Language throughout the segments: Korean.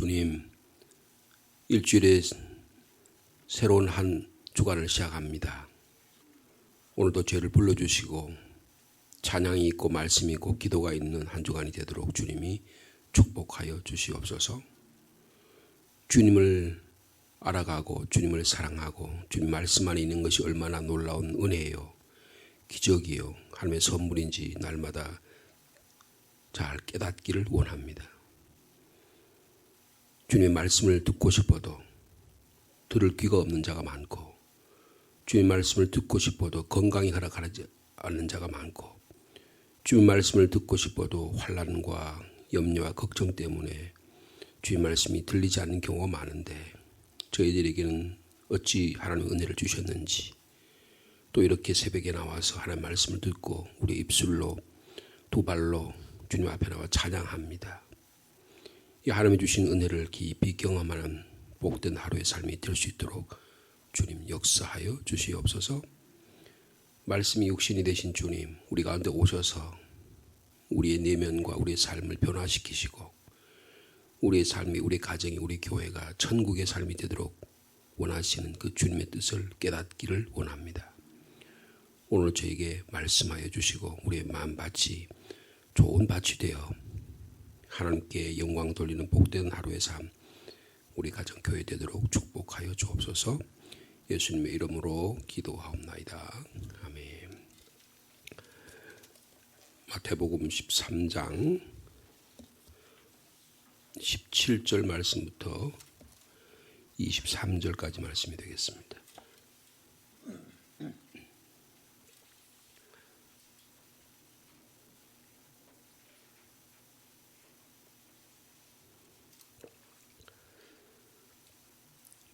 주님, 일주일에 새로운 한 주간을 시작합니다. 오늘도 죄를 불러주시고 찬양이 있고 말씀이 있고 기도가 있는 한 주간이 되도록 주님이 축복하여 주시옵소서. 주님을 알아가고 주님을 사랑하고 주님 말씀 안에 있는 것이 얼마나 놀라운 은혜예요. 기적이요. 하나님의 선물인지 날마다 잘 깨닫기를 원합니다. 주님의 말씀을 듣고 싶어도 들을 귀가 없는 자가 많고, 주님의 말씀을 듣고 싶어도 건강이 허락하지 않는 자가 많고, 주님의 말씀을 듣고 싶어도 환난과 염려와 걱정 때문에 주님의 말씀이 들리지 않는 경우가 많은데, 저희들에게는 어찌 하나님의 은혜를 주셨는지, 또 이렇게 새벽에 나와서 하나님의 말씀을 듣고 우리 입술로 두 발로 주님 앞에 나와 찬양합니다. 이 하나님이 주신 은혜를 깊이 경험하는 복된 하루의 삶이 될 수 있도록 주님 역사하여 주시옵소서. 말씀이 육신이 되신 주님, 우리 가운데 오셔서 우리의 내면과 우리의 삶을 변화시키시고 우리의 삶이, 우리 가정이, 우리 교회가 천국의 삶이 되도록 원하시는 그 주님의 뜻을 깨닫기를 원합니다. 오늘 저에게 말씀하여 주시고 우리의 마음밭이 좋은 밭이 되어 하나님께 영광 돌리는 복된 하루의 삶, 우리 가정 교회 되도록 축복하여 주옵소서. 예수님의 이름으로 기도하옵나이다. 아멘. 마태복음 13장 17절 말씀부터 23절까지 말씀이 되겠습니다.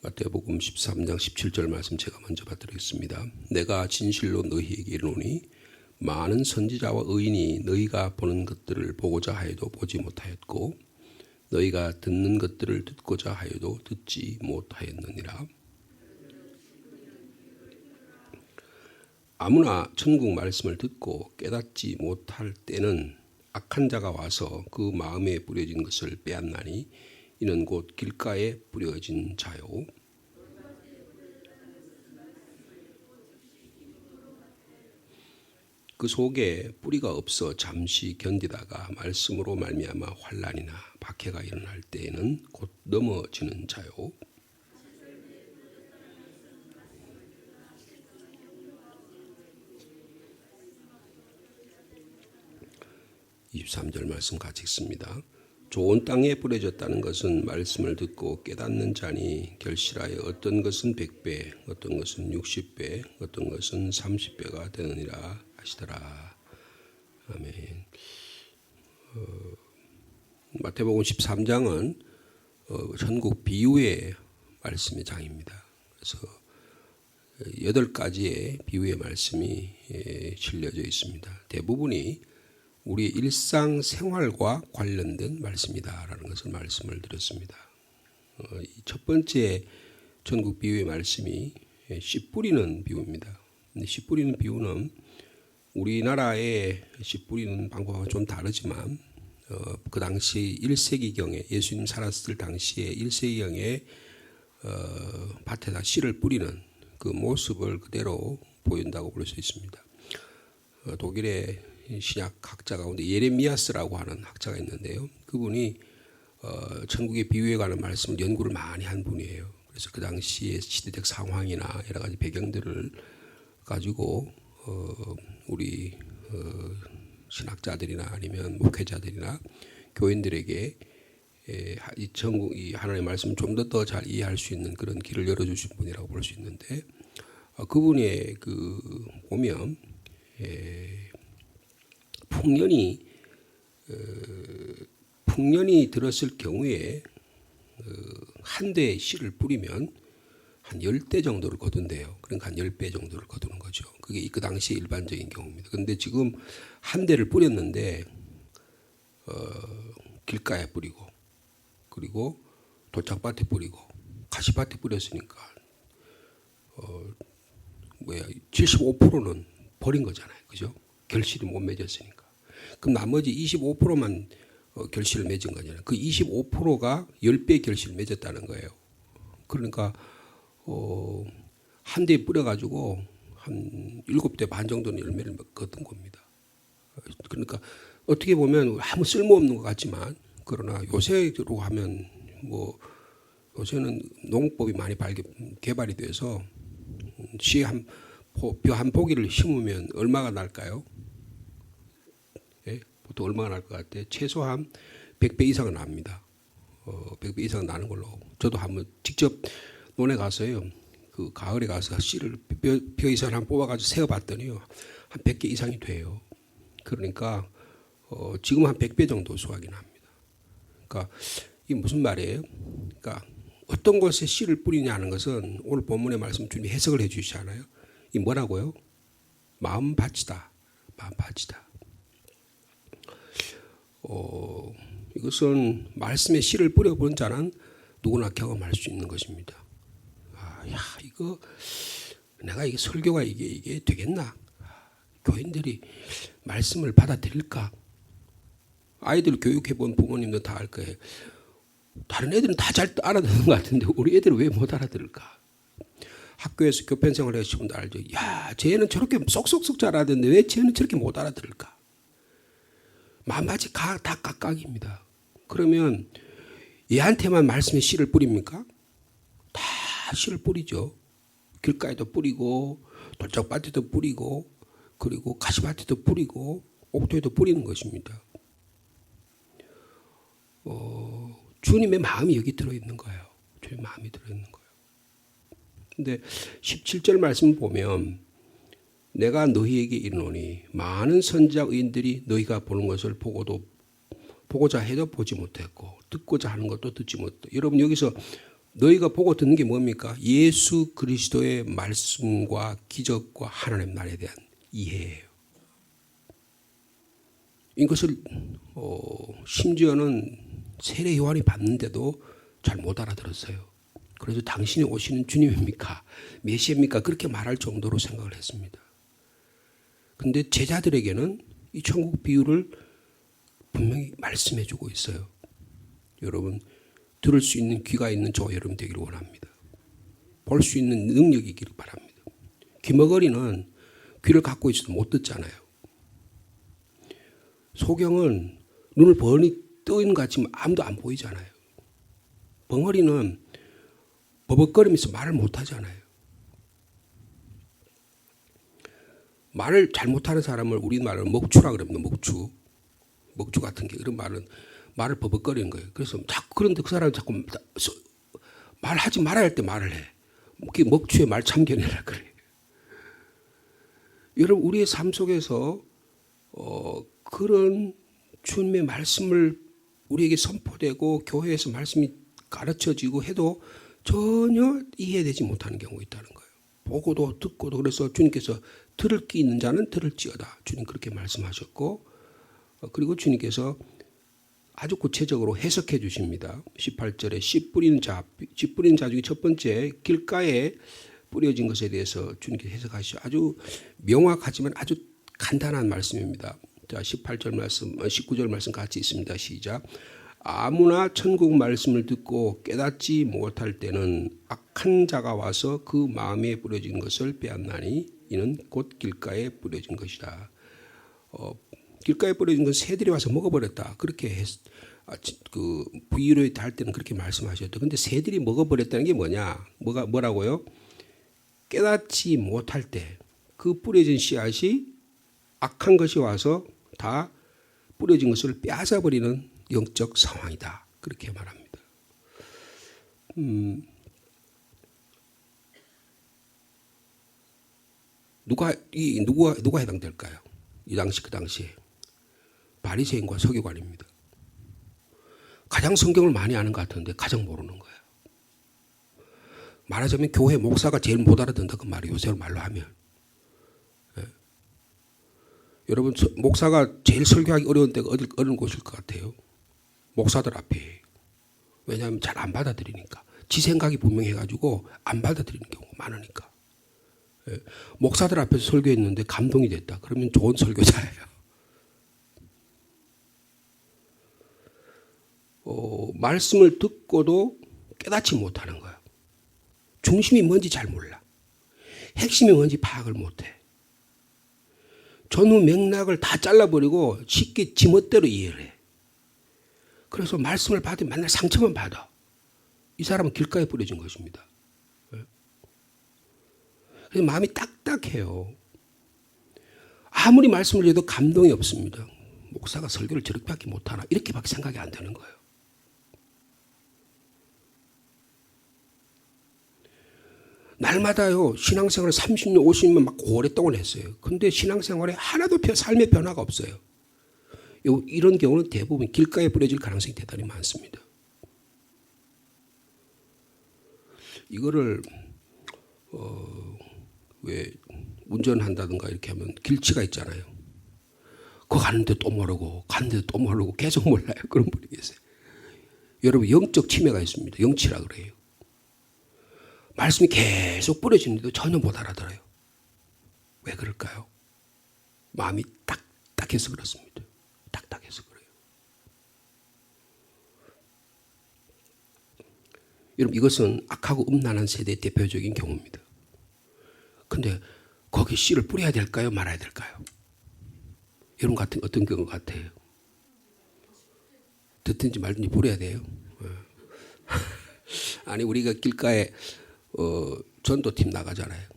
마태복음 13장 17절 말씀 제가 먼저 받드리겠습니다. 내가 진실로 너희에게 이르노니 많은 선지자와 의인이 너희가 보는 것들을 보고자 하여도 보지 못하였고 너희가 듣는 것들을 듣고자 하여도 듣지 못하였느니라. 아무나 천국 말씀을 듣고 깨닫지 못할 때는 악한 자가 와서 그 마음에 뿌려진 것을 빼앗나니 이는 곧 길가에 뿌려진 자요. 그 속에 뿌리가 없어 잠시 견디다가 말씀으로 말미암아 환난이나 박해가 일어날 때에는 곧 넘어지는 자요. 23절 말씀 같이 읽습니다. 좋은 땅에 뿌려졌다는 것은 말씀을 듣고 깨닫는 자니 결실하여 어떤 것은 100배, 어떤 것은 60배, 어떤 것은 30배가 되느니라 하시더라. 아멘. 마태복음 13장은 천국 비유의 말씀의 장입니다. 그래서 8가지의 비유의 말씀이 실려져 있습니다. 대부분이 우리의 일상생활과 관련된 말씀이다라는 것을 말씀을 드렸습니다. 첫 번째 천국 비유의 말씀이 씨 뿌리는 비유입니다. 씨 뿌리는 비유는 우리나라의 씨 뿌리는 방법과 좀 다르지만 그 당시 1세기경에 예수님 살았을 당시에 1세기경에 밭에다 씨를 뿌리는 그 모습을 그대로 보인다고 볼 수 있습니다. 독일의 신약 학자 가운데 예레미야스라고 하는 학자가 있는데요. 그분이 천국의 비유에 관한 말씀을 연구를 많이 한 분이에요. 그래서 그 당시의 시대적 상황이나 여러 가지 배경들을 가지고 우리 신학자들이나 아니면 목회자들이나 교인들에게 이 천국, 이 하나님의 말씀을 좀 더 잘 이해할 수 있는 그런 길을 열어주신 분이라고 볼 수 있는데, 그분의 그 보면 풍년이 들었을 경우에 한 대의 씨를 뿌리면 한 10대 정도를 거둔대요. 그러니까 한 10배 정도를 거두는 거죠. 그게 그 당시의 일반적인 경우입니다. 그런데 지금 한 대를 뿌렸는데 길가에 뿌리고 그리고 도착밭에 뿌리고 가시밭에 뿌렸으니까 75%는 버린 거잖아요. 그죠? 결실이 못 맺었으니까. 그럼 나머지 25%만 결실을 맺은 거잖아요. 그 25%가 10배 결실을 맺었다는 거예요. 그러니까 한 대에 뿌려가지고 한 7대 반 정도는 열매를 거둔 겁니다. 그러니까 어떻게 보면 아무 쓸모없는 것 같지만, 그러나 요새로 하면 뭐 요새는 농법이 많이 개발이 돼서 시에 벼 한 포기를 심으면 얼마가 날까요? 예? 보통 얼마가 날 것 같아요? 최소한 100배 이상은 납니다. 100배 이상 나는 걸로. 저도 한번 직접 논에 가서요. 그 가을에 가서 씨를 벼 이상을 한번 뽑아가지고 세어봤더니요. 한 100개 이상이 돼요. 그러니까 지금 한 100배 정도 수확이 납니다. 그러니까 이게 무슨 말이에요? 그러니까 어떤 곳에 씨를 뿌리냐는 것은 오늘 본문의 말씀 주님이 해석을 해 주시잖아요. 이 뭐라고요? 마음밭이다. 마음밭이다. 이것은 말씀에 씨를 뿌려본 자는 누구나 경험할 수 있는 것입니다. 이거 내가 이게 설교가 이게 되겠나? 교인들이 말씀을 받아들일까? 아이들 교육해본 부모님도 다 알 거예요. 다른 애들은 다 잘 알아듣는 것 같은데 우리 애들은 왜 못 알아들을까? 학교에서 교편 생활을 하시는 분도 알죠. 야, 쟤는 저렇게 쏙쏙쏙 잘 알아듣는데 왜 쟤는 저렇게 못 알아들을까? 마음밭이 다 각각입니다. 그러면 얘한테만 말씀의 씨를 뿌립니까? 다 씨를 뿌리죠. 길가에도 뿌리고 돌짝밭에도 뿌리고 그리고 가시밭에도 뿌리고 옥토에도 뿌리는 것입니다. 주님의 마음이 여기 들어있는 거예요. 주님의 마음이 들어있는 거예요. 근데 17절 말씀 보면 내가 너희에게 이르노니 많은 선지자 의인들이 너희가 보는 것을 보고자 해도 보지 못했고 듣고자 하는 것도 듣지 못했고. 여러분 여기서 너희가 보고 듣는 게 뭡니까? 예수 그리스도의 말씀과 기적과 하나님 나라에 대한 이해예요. 이것을 심지어는 세례 요한이 봤는데도 잘 못 알아들었어요. 그래서 당신이 오시는 주님입니까? 메시아입니까? 그렇게 말할 정도로 생각을 했습니다. 근데 제자들에게는 이 천국 비유를 분명히 말씀해 주고 있어요. 여러분 들을 수 있는 귀가 있는 저 여러분 되기를 원합니다. 볼 수 있는 능력이 있기를 바랍니다. 귀머거리는 귀를 갖고 있어도 못 듣잖아요. 소경은 눈을 번히 뜨는 것 같지만 아무도 안 보이잖아요. 벙어리는 버벅거리면서 말을 못하잖아요. 말을 잘못하는 사람을 우리말로 먹추라 그럽니다. 먹추 같은 게 그런 말을 버벅거리는 거예요. 그래서 자꾸 그런데 그 사람은 자꾸 말하지 말아야 할 때 말을 해. 그게 먹추의 말 참견이라 그래요. 여러분 우리의 삶 속에서 그런 주님의 말씀을 우리에게 선포되고 교회에서 말씀이 가르쳐지고 해도 전혀 이해되지 못하는 경우가 있다는 거예요. 보고도 듣고도. 그래서 주님께서 들을 귀 있는 자는 들을지어다. 주님 그렇게 말씀하셨고, 그리고 주님께서 아주 구체적으로 해석해 주십니다. 18절에 씨 뿌리는 자 중에 첫 번째 길가에 뿌려진 것에 대해서 주님께서 해석하시죠. 아주 명확하지만 아주 간단한 말씀입니다. 자, 18절 말씀, 19절 말씀 같이 있습니다. 시작. 아무나 천국 말씀을 듣고 깨닫지 못할 때는 악한 자가 와서 그 마음에 뿌려진 것을 빼앗나니 이는 곧 길가에 뿌려진 것이다. 길가에 뿌려진 건 새들이 와서 먹어버렸다. 그렇게 그 비유를 할 때는 그렇게 말씀하셨죠. 근데 새들이 먹어버렸다는 게 뭐라고요? 깨닫지 못할 때 그 뿌려진 씨앗이 악한 것이 와서 다 뿌려진 것을 빼앗아버리는 영적 상황이다. 그렇게 말합니다. 누가 해당될까요? 이 당시 그 당시에 바리새인과 서기관입니다. 가장 성경을 많이 아는 것 같은데 가장 모르는 거예요. 말하자면 교회 목사가 제일 못 알아듣는다 그 말이에요. 요새 말로 하면. 네. 여러분 목사가 제일 설교하기 어려운 데가 어느 곳일 것 같아요? 목사들 앞에. 왜냐하면 잘 안 받아들이니까. 지 생각이 분명해가지고 안 받아들이는 경우가 많으니까. 네. 목사들 앞에서 설교했는데 감동이 됐다. 그러면 좋은 설교자예요. 말씀을 듣고도 깨닫지 못하는 거예요. 중심이 뭔지 잘 몰라. 핵심이 뭔지 파악을 못해. 전후 맥락을 다 잘라버리고 쉽게 지멋대로 이해를 해. 그래서 말씀을 받으면 맨날 상처만 받아. 이 사람은 길가에 뿌려진 것입니다. 그래서 마음이 딱딱해요. 아무리 말씀을 해도 감동이 없습니다. 목사가 설교를 저렇게밖에 못하나 이렇게밖에 생각이 안 되는 거예요. 날마다요 신앙생활을 30년 50년 막 오랫동안 했어요. 근데 신앙생활에 하나도 삶의 변화가 없어요. 이런 경우는 대부분 길가에 뿌려질 가능성이 대단히 많습니다. 이거를 왜 운전한다든가 이렇게 하면 길치가 있잖아요. 그거 가는데 또 모르고 가는데 또 모르고 계속 몰라요. 그런 분이 계세요. 여러분 영적 치매가 있습니다. 영치라 그래요. 말씀이 계속 뿌려지는데도 전혀 못 알아들어요. 왜 그럴까요? 마음이 딱딱해서 그렇습니다. 딱딱해서 그래요. 여러분 이것은 악하고 음란한 세대의 대표적인 경우입니다. 근데 거기 씨를 뿌려야 될까요? 말아야 될까요? 여러분 같은 어떤 경우 같아요? 듣든지 말든지 뿌려야 돼요. 아니 우리가 길가에 전도팀 나가잖아요.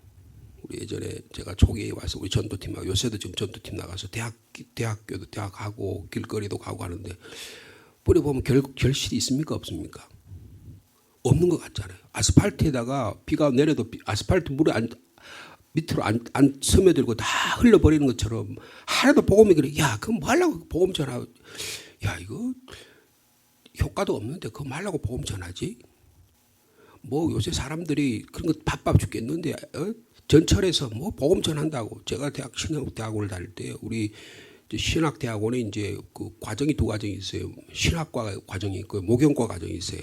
우리 예전에 제가 초기에 와서 우리 전도팀하고 요새도 지금 전도팀 나가서 대학교도 대학 가고 길거리도 가고 하는데 뿌려보면 결실이 있습니까? 없습니까? 없는 것 같잖아요. 아스팔트에다가 비가 내려도 아스팔트 물에 밑으로 안 스며들고 다 흘러버리는 것처럼 하나도 복음이 그래. 야, 그거 뭐 하려고 복음 전하. 야, 이거 효과도 없는데 그거 뭐 하려고 복음 전하지? 뭐 요새 사람들이 그런 거 바빠 죽겠는데 전철에서 뭐 복음 전한다고. 제가 신학대학원을 다닐 때 우리 신학대학원에 이제 그 과정이 두 과정이 있어요. 신학과 과정이 있고 목영과 과정이 있어요.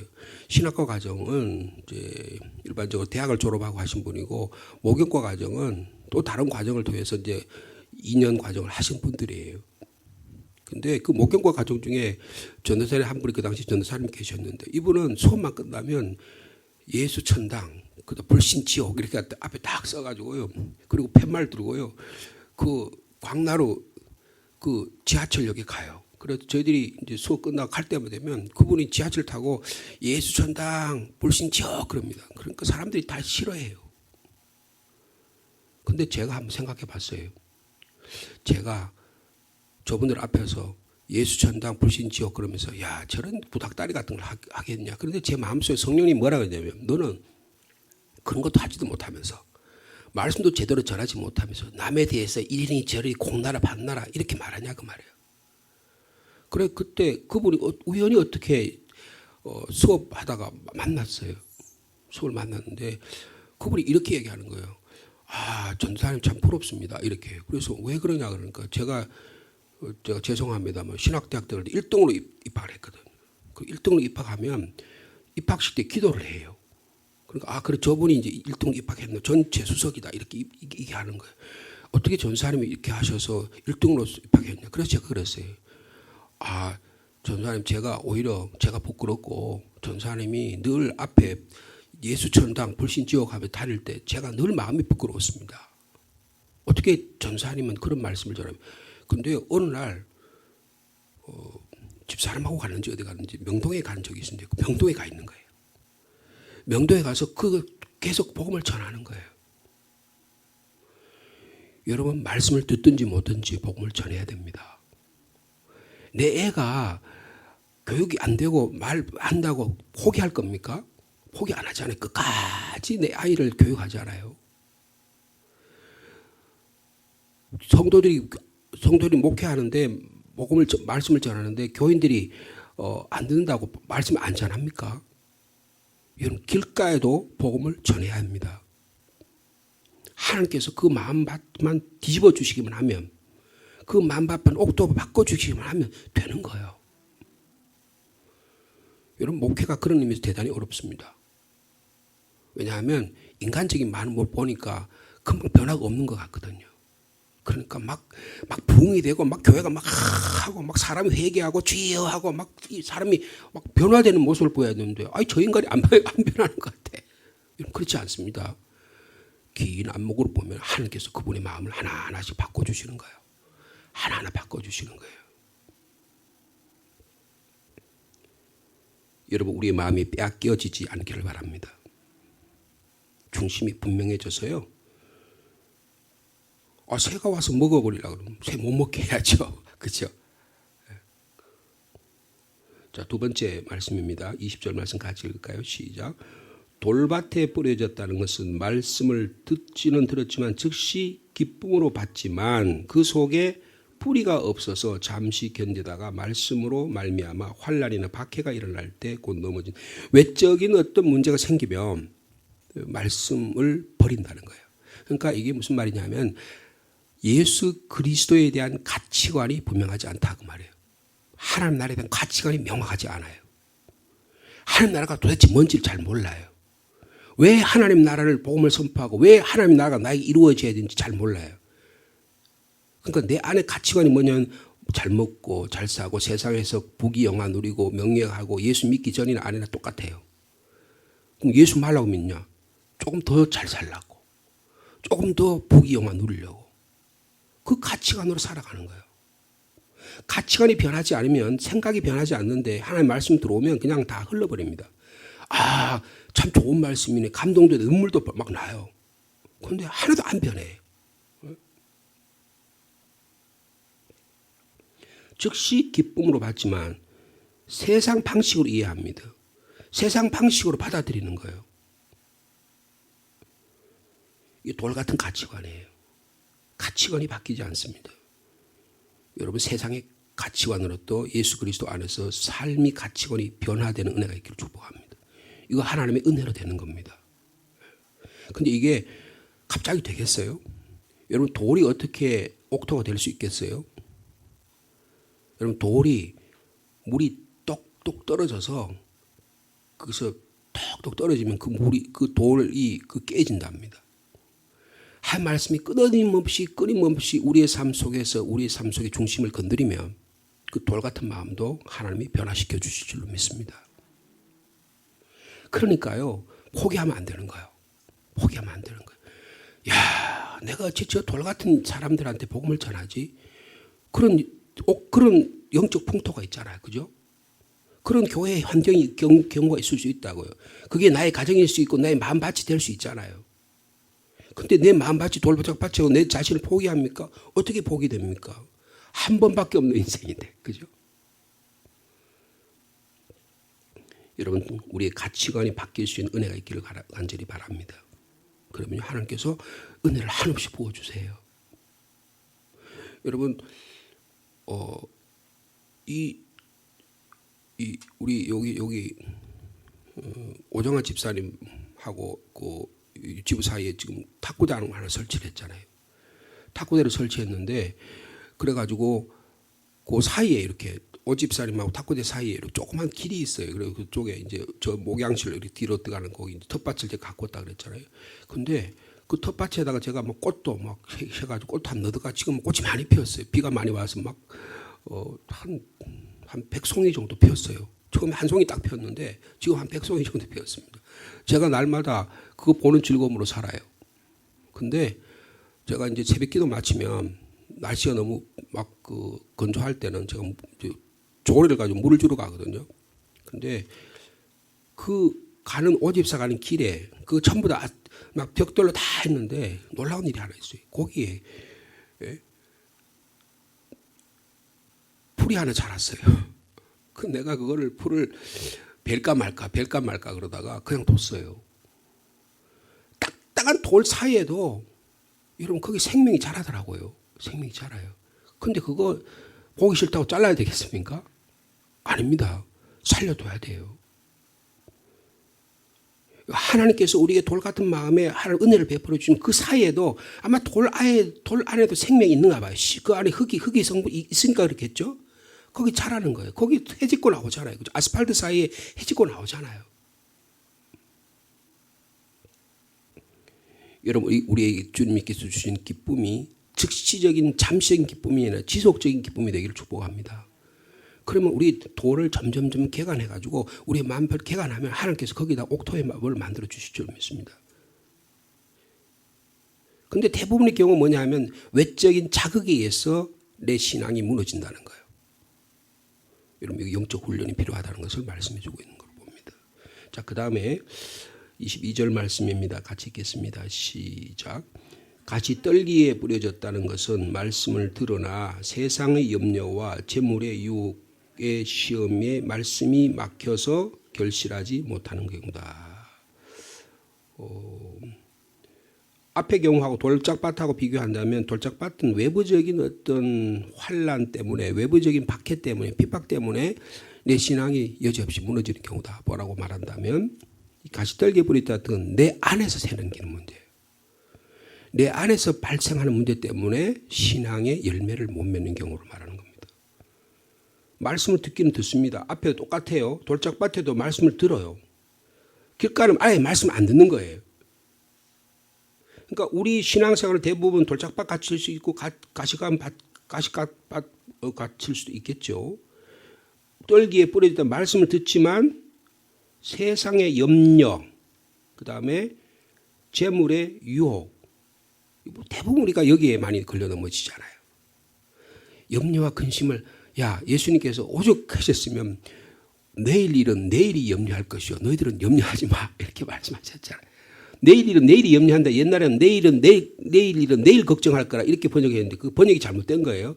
신학과 과정은 이제 일반적으로 대학을 졸업하고 하신 분이고 목영과 과정은 또 다른 과정을 통해서 이제 2년 과정을 하신 분들이에요. 근데 그 목영과 과정 중에 전도사님 한 분이 그 당시 전도사님 계셨는데 이분은 수업만 끝나면 예수 천당, 그다음 불신 지옥 이렇게 앞에 딱 써가지고요. 그리고 팻말 들고요. 그 광나루 그 지하철역에 가요. 그래서 저희들이 이제 수업 끝나고 갈 때만 되면 그분이 지하철 타고 예수 천당 불신 지옥 그럽니다. 그러니까 사람들이 다 싫어해요. 근데 제가 한번 생각해 봤어요. 제가 저분들 앞에서 예수 천당 불신 지옥 그러면서 야 저런 부닥다리 같은 걸 하겠냐. 그런데 제 마음속에 성령님 뭐라고 했냐면 너는 그런 것도 하지도 못하면서 말씀도 제대로 전하지 못하면서 남에 대해서 이리니 저리니 공나라 반나라 이렇게 말하냐 그 말이에요. 그래 그때 그분이 우연히 어떻게 수업하다가 만났어요. 수업을 만났는데 그분이 이렇게 얘기하는 거예요. 아 전도사님 참 부럽습니다. 이렇게. 그래서 왜 그러냐 그러니까 제가 죄송합니다만 신학대학들을 1등으로 입학을 했거든요. 그 1등으로 입학하면 입학식 때 기도를 해요. 그러니까 그래 저분이 이제 1등 입학했네. 전체 수석이다. 이렇게 하는 거예요. 어떻게 전사님이 이렇게 하셔서 1등으로 입학했냐. 그래서 제가 그랬어요. 전사님 오히려 제가 부끄럽고 전사님이 늘 앞에 예수천당 불신지옥 하며 다닐 때 제가 늘 마음이 부끄러웠습니다. 어떻게 전사님은 그런 말씀을 전하면. 근데 어느 날 집사람하고 갔는지 어디 갔는지 명동에 간 적이 있는데 명동에 가 있는 거예요. 명도에 가서 계속 복음을 전하는 거예요. 여러분 말씀을 듣든지 못든지 복음을 전해야 됩니다. 내 애가 교육이 안 되고 말 한다고 포기할 겁니까? 포기 안 하잖아요. 끝까지 내 아이를 교육하잖아요. 성도들이 목회하는데 말씀을 전하는데 교인들이 안 듣는다고 말씀 안 전합니까? 여러분 길가에도 복음을 전해야 합니다. 하나님께서 그 마음밭만 뒤집어 주시기만 하면 그 마음밭만 옥도 바꿔주시기만 하면 되는 거예요. 여러분 목회가 그런 의미에서 대단히 어렵습니다. 왜냐하면 인간적인 많은 걸 보니까 금방 변화가 없는 것 같거든요. 그러니까 막 부흥이 되고 막 교회가 막 하고 막 사람이 회개하고 주여 하고 막 이 사람이 막 변화되는 모습을 보여야 되는데 아니 저 인간이 안 변하는 것 같아. 그렇지 않습니다. 긴 안목으로 보면 하나님께서 그분의 마음을 하나하나씩 바꿔주시는 거예요. 하나하나 바꿔주시는 거예요. 여러분 우리의 마음이 빼앗겨지지 않기를 바랍니다. 중심이 분명해져서요. 새가 와서 먹어버리려고 그러면 새 못 먹게 해야죠. 그렇죠? 자, 두 번째 말씀입니다. 20절 말씀 같이 읽을까요? 시작. 돌밭에 뿌려졌다는 것은 말씀을 듣지는 들었지만 즉시 기쁨으로 받지만 그 속에 뿌리가 없어서 잠시 견디다가 말씀으로 말미암아 환난이나 박해가 일어날 때 곧 넘어진 외적인 어떤 문제가 생기면 말씀을 버린다는 거예요. 그러니까 이게 무슨 말이냐면 예수 그리스도에 대한 가치관이 분명하지 않다 그 말이에요. 하나님 나라에 대한 가치관이 명확하지 않아요. 하나님 나라가 도대체 뭔지를 잘 몰라요. 왜 하나님 나라를 복음을 선포하고 왜 하나님 나라가 나에게 이루어져야 되는지 잘 몰라요. 그러니까 내 안에 가치관이 뭐냐면 잘 먹고 잘 사고 세상에서 부귀영화 누리고 명예하고 예수 믿기 전이나 아니나 똑같아요. 그럼 예수 말라고 믿냐? 조금 더 잘 살라고. 조금 더 부귀영화 누리려고. 그 가치관으로 살아가는 거예요. 가치관이 변하지 않으면 생각이 변하지 않는데 하나님 말씀 들어오면 그냥 다 흘러버립니다. 아, 참 좋은 말씀이네. 감동도 눈물도 막 나요. 그런데 하나도 안 변해. 즉시 기쁨으로 받지만 세상 방식으로 이해합니다. 세상 방식으로 받아들이는 거예요. 이 돌 같은 가치관이에요. 가치관이 바뀌지 않습니다. 여러분 세상의 가치관으로 또 예수 그리스도 안에서 삶의 가치관이 변화되는 은혜가 있기를 축복합니다. 이거 하나님의 은혜로 되는 겁니다. 근데 이게 갑자기 되겠어요? 여러분 돌이 어떻게 옥토가 될 수 있겠어요? 여러분 돌이 물이 똑똑 떨어져서 거기서 톡톡 떨어지면 그 물이 그 돌이 깨진답니다. 한 말씀이 끊임없이 우리의 삶 속에서 우리의 삶 속의 중심을 건드리면 그 돌 같은 마음도 하나님이 변화시켜 주실 줄로 믿습니다. 그러니까요 포기하면 안 되는 거예요. 포기하면 안 되는 거예요. 야, 내가 어찌 저 돌 같은 사람들한테 복음을 전하지? 그런 영적 풍토가 있잖아요. 그죠? 그런 교회의 환경이 경우가 있을 수 있다고요. 그게 나의 가정일 수 있고 나의 마음밭이 될 수 있잖아요. 근데 내 마음밭이 돌밭이고 내 자신을 포기합니까? 어떻게 포기됩니까? 한 번밖에 없는 인생인데. 그죠? 여러분 우리의 가치관이 바뀔 수 있는 은혜가 있기를 간절히 바랍니다. 그러면 하나님께서 은혜를 한없이 부어주세요. 여러분 우리 여기 오정환 집사님하고 그 유치부 사이에 지금 탁구대를 하나 설치를 했잖아요. 탁구대를 설치했는데 그래가지고 그 사이에 이렇게 오 집사님하고 탁구대 사이에 이렇게 조그만 길이 있어요. 그리고 그쪽에 이제 저 목양실로 이렇게 뒤로 들어가는 거기 텃밭을 제가 갖고 왔다 그랬잖아요. 근데 그 텃밭에다가 제가 뭐 꽃도 막 해가지고 꽃 한 너드가 지금 꽃이 많이 피었어요. 비가 많이 와서 막 한 100송이 정도 피었어요. 처음에 한 송이 딱 피었는데 지금 한 100송이 정도 피었습니다. 제가 날마다 그거 보는 즐거움으로 살아요. 근데 제가 이제 새벽기도 마치면 날씨가 너무 막 건조할 때는 제가 조리를 가지고 물을 주러 가거든요. 근데 그 가는 오집사 가는 길에 그 전부 다 막 벽돌로 다 했는데 놀라운 일이 하나 있어요. 거기에 풀이 하나 자랐어요. 그 내가 그거를 풀을 벨까 말까 그러다가 그냥 뒀어요. 딱딱한 돌 사이에도 여러분 거기 생명이 자라더라고요. 생명이 자라요. 근데 그거 보기 싫다고 잘라야 되겠습니까? 아닙니다. 살려둬야 돼요. 하나님께서 우리에게 돌 같은 마음에 하나님 은혜를 베풀어 주신 그 사이에도 아마 돌 안에도 생명이 있는가 봐요. 그 안에 흙이 성분이 있으니까 그렇겠죠? 거기 자라는 거예요. 거기 해짓고 나오잖아요. 그죠? 아스팔트 사이에 해짓고 나오잖아요. 여러분, 우리에게 주님께서 주신 기쁨이 즉시적인 잠시적인 기쁨이 아니라 지속적인 기쁨이 되기를 축복합니다. 그러면 우리 도를 점점점 개간해가지고 우리의 마음을 개간하면 하나님께서 거기다 옥토의 마음을 만들어 주실 줄 믿습니다. 근데 대부분의 경우 뭐냐 하면 외적인 자극에 의해서 내 신앙이 무너진다는 거예요. 여러분 영적 훈련이 필요하다는 것을 말씀해 주고 있는 걸 봅니다. 자, 그 다음에 22절 말씀입니다. 같이 읽겠습니다. 시작. 같이 떨기에 뿌려졌다는 것은 말씀을 들으나 세상의 염려와 재물의 유혹의 시험에 말씀이 막혀서 결실하지 못하는 경우다. 앞의 경우하고 돌짝밭하고 비교한다면 돌짝밭은 외부적인 어떤 환란 때문에 외부적인 박해 때문에 핍박 때문에 내 신앙이 여지없이 무너지는 경우다. 뭐라고 말한다면 가시떨기에 뿌렸다는 내 안에서 새는 문제예요. 내 안에서 발생하는 문제 때문에 신앙의 열매를 못 맺는 경우를 말하는 겁니다. 말씀을 듣기는 듣습니다. 앞에 똑같아요. 돌짝밭에도 말씀을 들어요. 길가는 아예 말씀 안 듣는 거예요. 그러니까 우리 신앙생활을 대부분 돌짝밭 같이 칠 수 있고 가시밭 같을 수도 있겠죠. 떨기에 뿌려졌다 말씀을 듣지만 세상의 염려, 그 다음에 재물의 유혹, 대부분 우리가 여기에 많이 걸려 넘어지잖아요. 염려와 근심을 예수님께서 오죽하셨으면 내일 일은 내일이 염려할 것이요 너희들은 염려하지 마 이렇게 말씀하셨잖아요. 내일 일은 내일이 염려한다. 옛날에는 내일 일은 내일 걱정할 거라 이렇게 번역했는데 그 번역이 잘못된 거예요.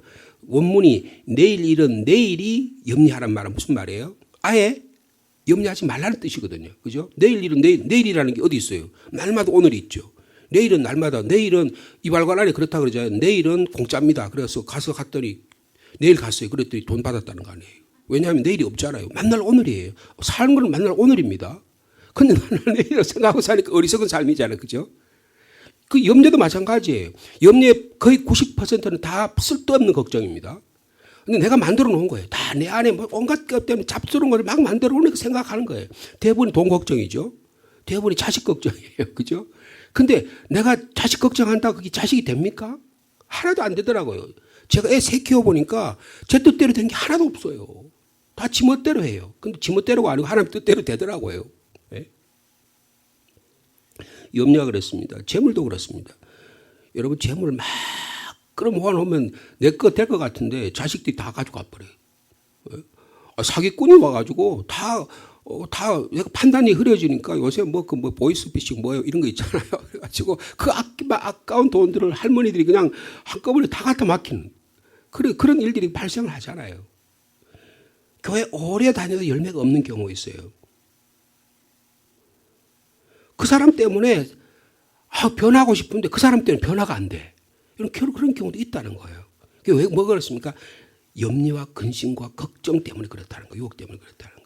원문이 내일 일은 내일이 염려하란 말은 무슨 말이에요? 아예 염려하지 말라는 뜻이거든요. 그죠? 내일 일은 내일이라는 게 어디 있어요? 날마다 오늘이 있죠. 내일은 날마다, 내일은 이발관 안에 그렇다 그러잖아요. 내일은 공짜입니다. 그래서 갔더니 내일 갔어요. 그랬더니 돈 받았다는 거 아니에요. 왜냐하면 내일이 없잖아요. 만날 오늘이에요. 사는 건 만날 오늘입니다. 근데 나는 내일을 생각하고 사니까 어리석은 삶이잖아요. 그죠? 그 염려도 마찬가지예요. 염려의 거의 90%는 다 쓸데없는 걱정입니다. 근데 내가 만들어 놓은 거예요. 다 내 안에 뭐 온갖 것 때문에 잡스러운 걸 막 만들어 놓으니까 생각하는 거예요. 대부분이 돈 걱정이죠. 대부분이 자식 걱정이에요. 그죠? 근데 내가 자식 걱정한다 그게 자식이 됩니까? 하나도 안 되더라고요. 제가 애 세 키워보니까 제 뜻대로 된 게 하나도 없어요. 다 지멋대로 해요. 근데 지멋대로가 아니고 하나님 뜻대로 되더라고요. 네? 염려가 그렇습니다. 재물도 그렇습니다. 여러분 재물을 막 끌어모아놓으면 내 거 될 것 같은데 자식들이 다 가져가 버려요. 사기꾼이 와가지고 다 판단이 흐려지니까 요새 보이스피싱 이런 거 있잖아요. 그래가지고 그 아까운 돈들을 할머니들이 그냥 한꺼번에 다 갖다 막히는 그런 일들이 발생을 하잖아요. 교회 오래 다녀도 열매가 없는 경우 있어요. 그 사람 때문에 변하고 싶은데 그 사람 때문에 변화가 안 돼. 그런 경우도 있다는 거예요. 그게 왜 뭐가 그렇습니까? 염려와 근심과 걱정 때문에 그렇다는 거예요. 유혹 때문에 그렇다는 거예요.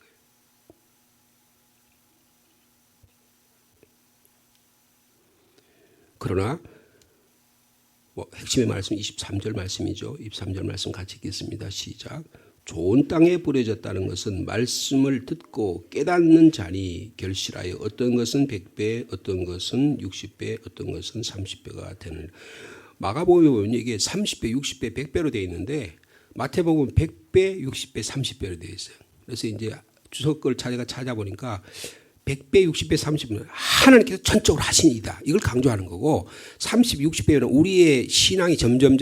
그러나 핵심의 말씀 23절 말씀이죠. 23절 말씀 같이 읽겠습니다. 시작. 좋은 땅에 뿌려졌다는 것은 말씀을 듣고 깨닫는 자니 결실하여 어떤 것은 100배, 어떤 것은 60배, 어떤 것은 30배가 되는. 마가복음에 보면 이게 30배, 60배, 100배로 되어 있는데 마태복음은 100배, 60배, 30배로 되어 있어요. 그래서 이제 주석걸 찾아보니까 100배, 60배, 30배는 하나님께서 전적으로 하신 일이다. 이걸 강조하는 거고 30, 60배는 우리의 신앙이 점점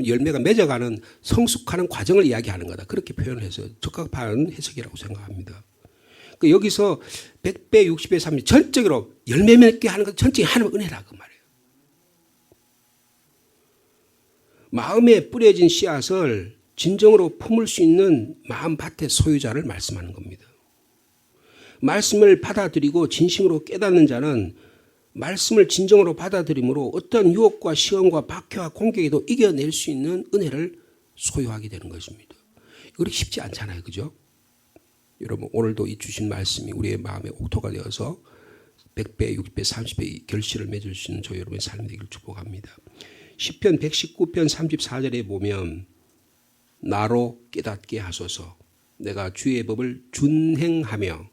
열매가 맺어가는 성숙하는 과정을 이야기하는 거다. 그렇게 표현해서 적합한 해석이라고 생각합니다. 그러니까 여기서 100배, 60배, 30배 전적으로 열매 맺게 하는 것 전적인 하나님의 은혜라 그 말이에요. 마음에 뿌려진 씨앗을 진정으로 품을 수 있는 마음밭의 소유자를 말씀하는 겁니다. 말씀을 받아들이고 진심으로 깨닫는 자는 말씀을 진정으로 받아들임으로 어떤 유혹과 시험과 박해와 공격에도 이겨낼 수 있는 은혜를 소유하게 되는 것입니다. 이거 쉽지 않잖아요. 그죠? 여러분 오늘도 이 주신 말씀이 우리의 마음에 옥토가 되어서 100배, 60배, 30배 결실을 맺을 수 있는 저 여러분의 삶이 되기를 축복합니다. 시편 119편 34절에 보면 나로 깨닫게 하소서 내가 주의 법을 준행하며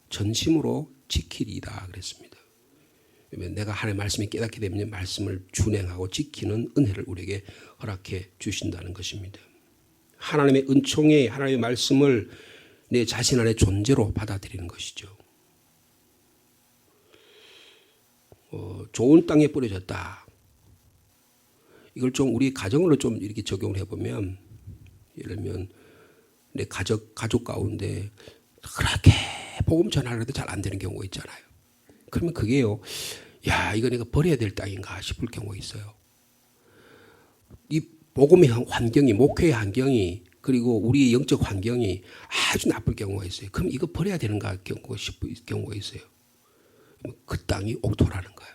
전심으로 지키리이다 그랬습니다. 내가 하나님의 말씀이 깨닫게 되면 말씀을 준행하고 지키는 은혜를 우리에게 허락해 주신다는 것입니다. 하나님의 은총에 하나님의 말씀을 내 자신 안의 존재로 받아들이는 것이죠. 좋은 땅에 뿌려졌다. 이걸 좀 우리 가정으로 좀 이렇게 적용을 해보면, 예를 들면 내 가족 가운데 그렇게 복음 전하려도 잘 안 되는 경우가 있잖아요. 그러면 그게요, 야, 이거 내가 버려야 될 땅인가 싶을 경우가 있어요. 이 복음의 환경이, 목회의 환경이, 그리고 우리의 영적 환경이 아주 나쁠 경우가 있어요. 그럼 이거 버려야 되는가 싶을 경우가 있어요. 그 땅이 옥토라는 거예요.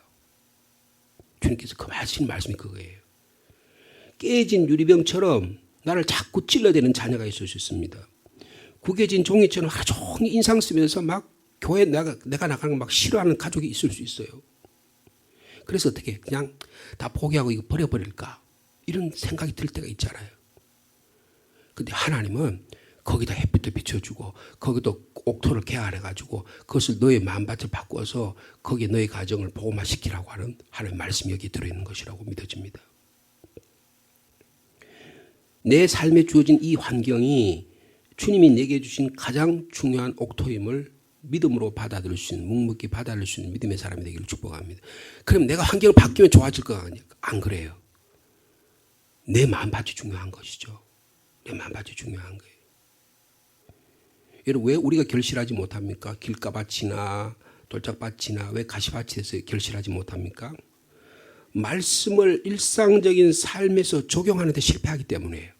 주님께서 그 말씀이 그거예요. 깨진 유리병처럼 나를 자꾸 찔러대는 자녀가 있을 수 있습니다. 구겨진 종이처럼 하루 종일 인상 쓰면서 막 교회 내가 나가는 거 막 싫어하는 가족이 있을 수 있어요. 그래서 어떻게 그냥 다 포기하고 이거 버려버릴까? 이런 생각이 들 때가 있잖아요. 근데 하나님은 거기다 햇빛도 비춰주고 거기도 옥토를 개안해가지고 그것을 너의 마음밭을 바꿔서 거기에 너의 가정을 복음화시키라고 하는 하나님의 말씀이 여기 들어있는 것이라고 믿어집니다. 내 삶에 주어진 이 환경이 주님이 내게 주신 가장 중요한 옥토임을 믿음으로 받아들일 수 있는, 묵묵히 받아들일 수 있는 믿음의 사람이 되기를 축복합니다. 그럼 내가 환경을 바뀌면 좋아질 거 아니에요? 안 그래요. 내 마음밭이 중요한 것이죠. 내 마음밭이 중요한 거예요. 여러분, 왜 우리가 결실하지 못합니까? 길가밭이나 돌짝밭이나 왜 가시밭에서 결실하지 못합니까? 말씀을 일상적인 삶에서 적용하는 데 실패하기 때문이에요.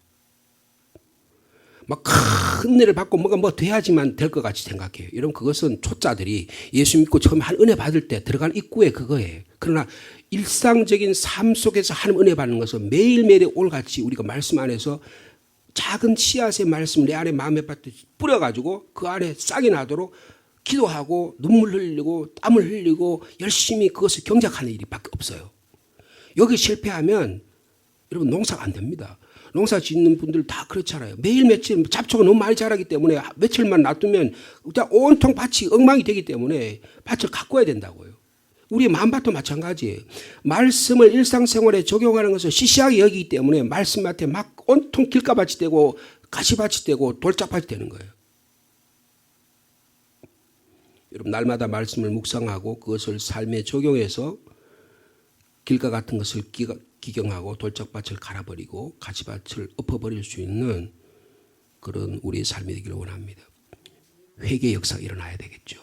막 큰 은혜를 받고 뭐가 돼야지만 될 것 같이 생각해요. 여러분, 그것은 초짜들이 예수 믿고 처음에 한 은혜 받을 때 들어간 입구에 그거예요. 그러나 일상적인 삶 속에서 하나님 은혜 받는 것은 매일매일의 올같이 우리가 말씀 안에서 작은 씨앗의 말씀을 내 안에 마음에 뿌려가지고 그 안에 싹이 나도록 기도하고 눈물 흘리고 땀을 흘리고 열심히 그것을 경작하는 일밖에 없어요. 여기 실패하면 여러분 농사가 안 됩니다. 농사 짓는 분들 다 그렇잖아요. 매일 며칠 잡초가 너무 많이 자라기 때문에 며칠만 놔두면 그냥 온통 밭이 엉망이 되기 때문에 밭을 가꿔야 된다고요. 우리의 마음밭도 마찬가지예요. 말씀을 일상생활에 적용하는 것을 시시하게 여기기 때문에 말씀밭에 막 온통 길가밭이 되고 가시밭이 되고 돌짝밭이 되는 거예요. 여러분, 날마다 말씀을 묵상하고 그것을 삶에 적용해서 길가 같은 것을 기경하고 돌짝밭을 갈아버리고 가시밭을 엎어버릴 수 있는 그런 우리의 삶이 되기를 원합니다. 회개의 역사가 일어나야 되겠죠.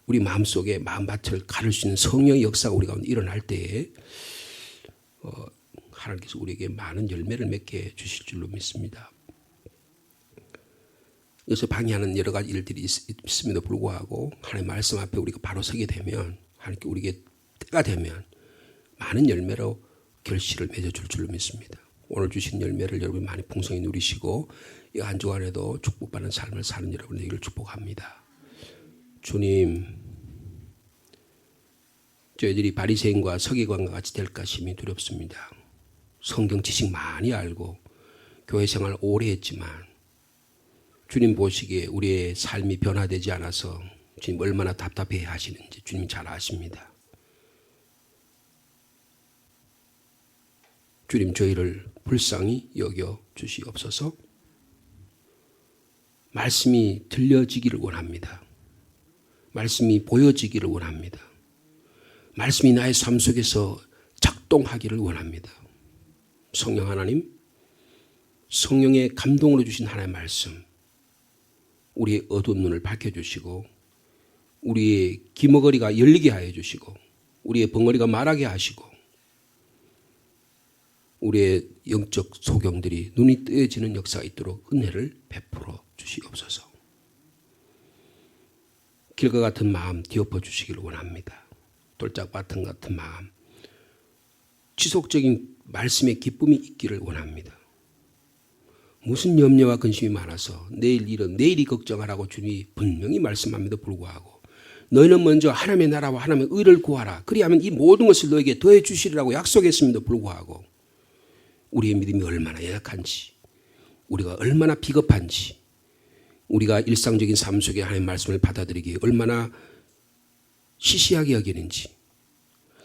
우리 마음속에 마음밭을 가를 수 있는 성령의 역사가 우리 가운데 일어날 때에 하나님께서 우리에게 많은 열매를 맺게 주실 줄로 믿습니다. 여기서 방해하는 여러 가지 일들이 있음에도 불구하고 하나님의 말씀 앞에 우리가 바로 서게 되면 하나님께 우리에게 때가 되면 많은 열매로 결실을 맺어줄 줄로 믿습니다. 오늘 주신 열매를 여러분 많이 풍성히 누리시고 이 한 주간에도 축복받는 삶을 사는 여러분 되기를 축복합니다. 주님, 저희들이 바리새인과 서기관과 같이 될까 심히 두렵습니다. 성경 지식 많이 알고 교회 생활 오래 했지만 주님 보시기에 우리의 삶이 변화되지 않아서 주님 얼마나 답답해 하시는지 주님 잘 아십니다. 주님, 저희를 불쌍히 여겨 주시옵소서. 말씀이 들려지기를 원합니다. 말씀이 보여지기를 원합니다. 말씀이 나의 삶 속에서 작동하기를 원합니다. 성령 하나님, 성령의 감동으로 주신 하나님의 말씀, 우리의 어두운 눈을 밝혀주시고 우리의 귀머거리가 열리게 하여 주시고 우리의 벙어리가 말하게 하시고 우리의 영적 소경들이 눈이 뜨여지는 역사가 있도록 은혜를 베풀어 주시옵소서. 길과 같은 마음 뒤엎어 주시기를 원합니다. 돌짝밭 같은 마음, 지속적인 말씀의 기쁨이 있기를 원합니다. 무슨 염려와 근심이 많아서 내일이 걱정하라고 주님이 분명히 말씀함에도 불구하고 너희는 먼저 하나님의 나라와 하나님의 의를 구하라. 그리하면 이 모든 것을 너에게 더해 주시리라고 약속했음에도 불구하고 우리의 믿음이 얼마나 연약한지, 우리가 얼마나 비겁한지, 우리가 일상적인 삶 속에 하나님의 말씀을 받아들이기 얼마나 시시하게 여기는지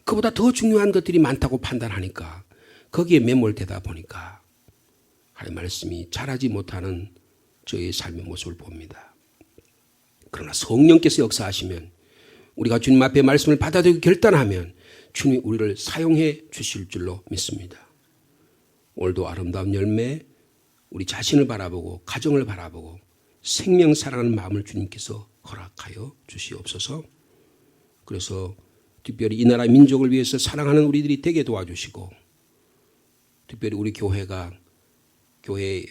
그보다 더 중요한 것들이 많다고 판단하니까 거기에 매몰되다 보니까 하나님의 말씀이 자라지 못하는 저의 삶의 모습을 봅니다. 그러나 성령께서 역사하시면 우리가 주님 앞에 말씀을 받아들이고 결단하면 주님이 우리를 사용해 주실 줄로 믿습니다. 오늘도 아름다운 열매, 우리 자신을 바라보고 가정을 바라보고 생명 사랑하는 마음을 주님께서 허락하여 주시옵소서. 그래서 특별히 이 나라 민족을 위해서 사랑하는 우리들이 되게 도와주시고, 특별히 우리 교회가 교회의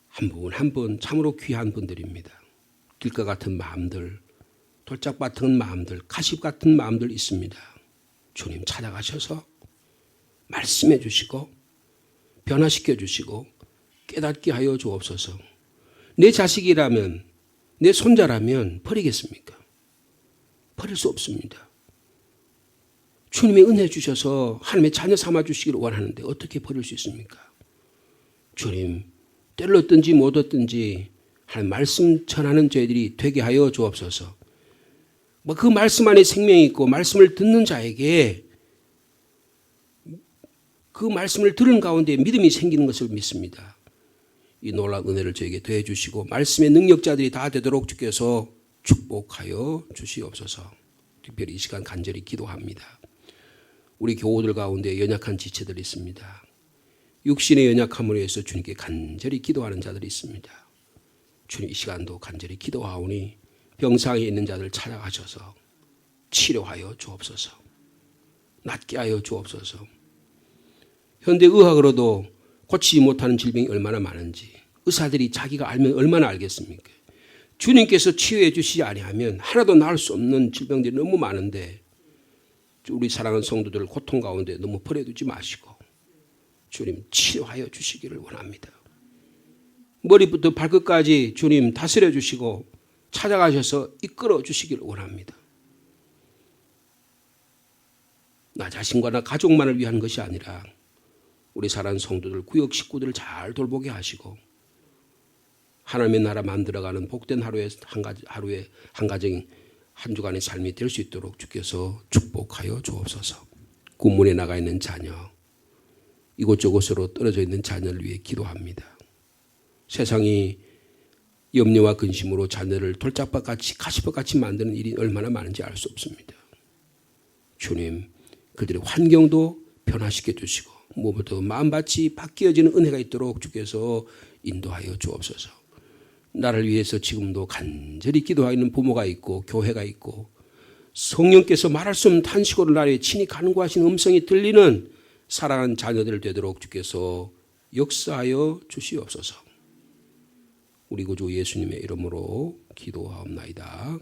한 분 한 분 참으로 귀한 분들입니다. 길가 같은 마음들, 돌짝 같은 마음들, 가십 같은 마음들 있습니다. 주님 찾아가셔서 말씀해 주시고 변화시켜 주시고 깨닫게 하여 주옵소서. 내 자식이라면, 내 손자라면 버리겠습니까? 버릴 수 없습니다. 주님의 은혜 주셔서 하나님의 자녀 삼아 주시기를 원하는데 어떻게 버릴 수 있습니까? 주님, 때를 얻든지 못 얻든지 하나님 말씀 전하는 저희들이 되게 하여 주옵소서. 그 말씀 안에 생명이 있고 말씀을 듣는 자에게 그 말씀을 들은 가운데 믿음이 생기는 것을 믿습니다. 이 놀라운 은혜를 저에게 더해 주시고 말씀의 능력자들이 다 되도록 주께서 축복하여 주시옵소서. 특별히 이 시간 간절히 기도합니다. 우리 교우들 가운데 연약한 지체들이 있습니다. 육신의 연약함으로 해서 주님께 간절히 기도하는 자들이 있습니다. 주님, 이 시간도 간절히 기도하오니 병상에 있는 자들 찾아가셔서 치료하여 주옵소서. 낫게 하여 주옵소서. 현대의학으로도 고치지 못하는 질병이 얼마나 많은지 의사들이 자기가 알면 얼마나 알겠습니까? 주님께서 치유해 주시지 아니하면 하나도 나을 수 없는 질병들이 너무 많은데 우리 사랑하는 성도들을 고통 가운데 너무 버려두지 마시고 주님 치유하여 주시기를 원합니다. 머리부터 발끝까지 주님 다스려 주시고 찾아가셔서 이끌어 주시기를 원합니다. 나 자신과 나 가족만을 위한 것이 아니라 우리 사랑하는 성도들, 구역 식구들을 잘 돌보게 하시고 하나님의 나라 만들어가는 복된 하루에 한 가정 한 주간의 삶이 될 수 있도록 주께서 축복하여 주옵소서. 군문에 나가 있는 자녀, 이곳저곳으로 떨어져 있는 자녀를 위해 기도합니다. 세상이 염려와 근심으로 자녀를 돌짝밭같이 가시밭같이 만드는 일이 얼마나 많은지 알 수 없습니다. 주님, 그들의 환경도 변화시켜 주시고 무엇보다 마음밭이 바뀌어지는 은혜가 있도록 주께서 인도하여 주옵소서. 나를 위해서 지금도 간절히 기도하는 부모가 있고 교회가 있고 성령께서 말할 수 없는 탄식으로 나를 친히 간구하신 음성이 들리는 사랑하는 자녀들 되도록 주께서 역사하여 주시옵소서. 우리 구주 예수님의 이름으로 기도하옵나이다.